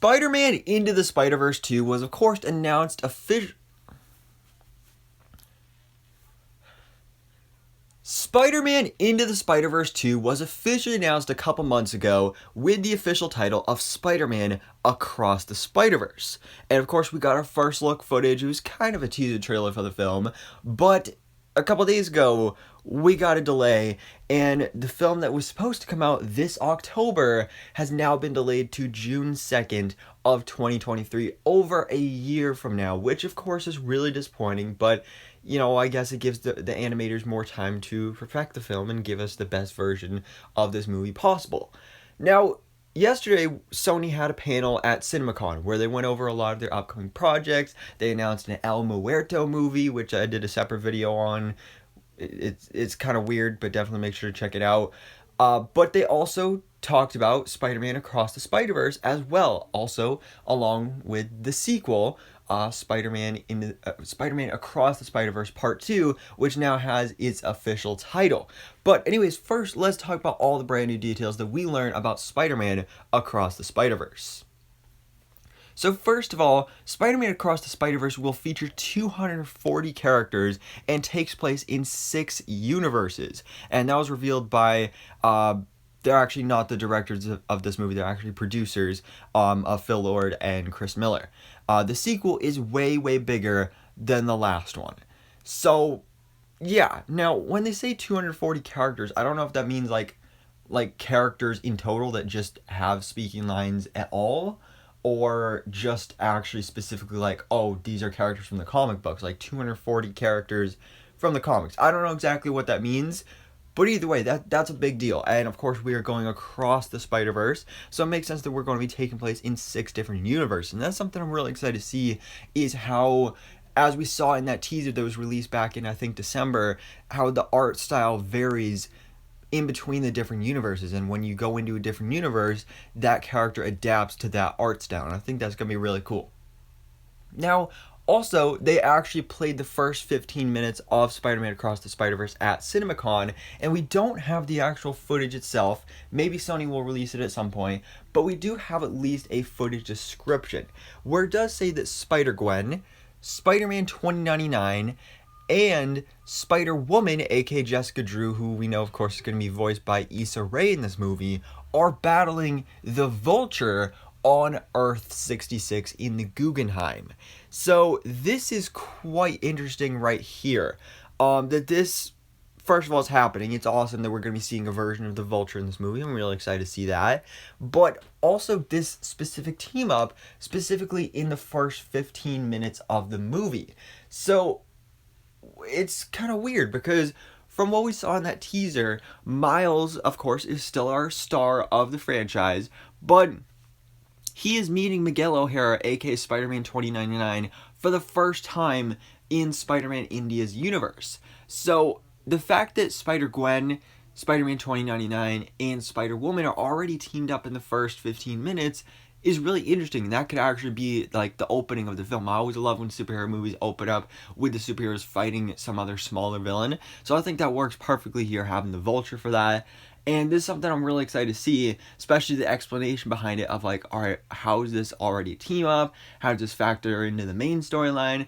Spider-Man Into the Spider-Verse 2 was, of course, announced officially. Spider-Man Into the Spider-Verse 2 was officially announced a couple months ago with the official title of Spider-Man Across the Spider-Verse. And of course, we got our first look footage. It was kind of a teaser trailer for the film, but a couple days ago, we got a delay, and the film that was supposed to come out this October has now been delayed to June 2nd of 2023, over a year from now, which of course is really disappointing, but you know, I guess it gives the animators more time to perfect the film and give us the best version of this movie possible. Now, yesterday, Sony had a panel at Cinemacon where they went over a lot of their upcoming projects. They announced an El Muerto movie, which I did a separate video on. It's kind of weird, but definitely make sure to check it out. But they also talked about Spider-Man Across the Spider-Verse as well, also along with the sequel, Spider-Man Across the Spider-Verse Part 2, which now has its official title. But anyways, first, let's talk about all the brand new details that we learned about Spider-Man Across the Spider-Verse. So first of all, Spider-Man Across the Spider-Verse will feature 240 characters and takes place in 6 universes. And that was revealed by, they're actually not the directors of this movie, they're actually producers of Phil Lord and Chris Miller. The sequel is way, way bigger than the last one. So, yeah. Now, when they say 240 characters, I don't know if that means like characters in total that just have speaking lines at all, or just actually specifically like, oh, these are characters from the comic books, like 240 characters from the comics. I don't know exactly what that means, but either way, that's a big deal. And of course, we are going across the Spider-Verse, so it makes sense that we're going to be taking place in 6 different universes. And that's something I'm really excited to see, is how, as we saw in that teaser that was released back in, I think, December, how the art style varies in between the different universes, and when you go into a different universe, that character adapts to that art style, and I think that's going to be really cool. Now, also, they actually played the first 15 minutes of Spider-Man Across the Spider-Verse at Cinemacon, and we don't have the actual footage itself. Maybe Sony will release it at some point, but we do have at least a footage description, where it does say that Spider-Gwen, Spider-Man 2099, and Spider-Woman, aka Jessica Drew, who we know of course is going to be voiced by Issa Rae in this movie, are battling the Vulture on Earth 66 in the Guggenheim. So this is quite interesting right here. That this, first of all, is happening. It's awesome that we're going to be seeing a version of the Vulture in this movie. I'm really excited to see that. But also this specific team up, specifically in the first 15 minutes of the movie. So it's kind of weird because from what we saw in that teaser, Miles, of course, is still our star of the franchise, but he is meeting Miguel O'Hara, aka Spider-Man 2099, for the first time in Spider-Man India's universe. So the fact that Spider-Gwen, Spider-Man 2099, and Spider-Woman are already teamed up in the first 15 minutes is really interesting. That could actually be like the opening of the film. I always love when superhero movies open up with the superheroes fighting some other smaller villain. So I think that works perfectly here, having the Vulture for that. And this is something I'm really excited to see, especially the explanation behind it of like, alright, how is this already a team up? How does this factor into the main storyline?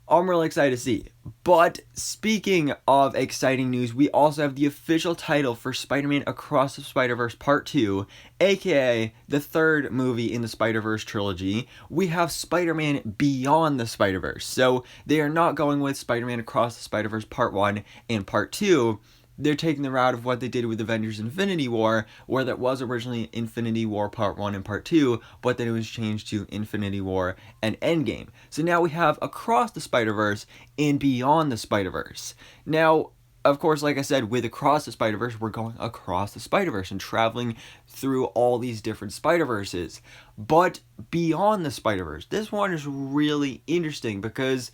I'm really excited to see. But speaking of exciting news, we also have the official title for Spider-Man Across the Spider-Verse Part 2, aka the third movie in the Spider-Verse trilogy. We have Spider-Man Beyond the Spider-Verse. So they are not going with Spider-Man Across the Spider-Verse Part 1 and Part 2. They're taking the route of what they did with Avengers Infinity War, where that was originally Infinity War Part 1 and Part 2, but then it was changed to Infinity War and Endgame. So now we have Across the Spider-Verse and Beyond the Spider-Verse. Now, of course, like I said, with Across the Spider-Verse, we're going across the Spider-Verse and traveling through all these different Spider-Verses. But Beyond the Spider-Verse, this one is really interesting because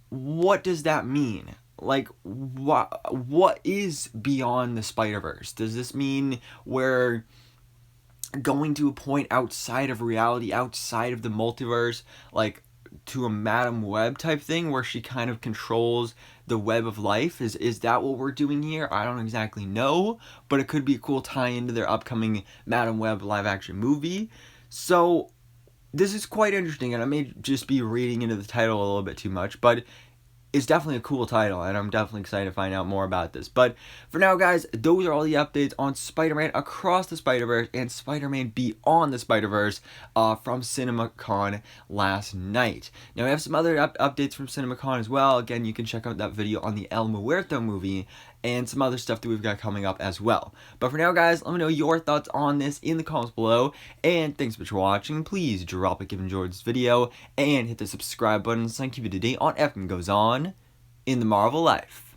what does that mean? Like, what is beyond the Spider-Verse? Does this mean we're going to a point outside of reality, outside of the multiverse, like to a Madam Web type thing where she kind of controls the web of life? Is that what we're doing here? I don't exactly know, but it could be a cool tie into their upcoming Madam Web live action movie. So this is quite interesting, and I may just be reading into the title a little bit too much, but it's definitely a cool title, and I'm definitely excited to find out more about this. But for now, guys, those are all the updates on Spider-Man Across the Spider-Verse and Spider-Man Beyond the Spider-Verse from Cinemacon last night. Now, we have some other updates from Cinemacon as well. Again, you can check out that video on the El Muerto movie and some other stuff that we've got coming up as well. But for now, guys, let me know your thoughts on this in the comments below. And thanks so much for watching. Please drop a like if you enjoyed this video and hit the subscribe button so I can keep you up to date on everything goes on in the Marvel life.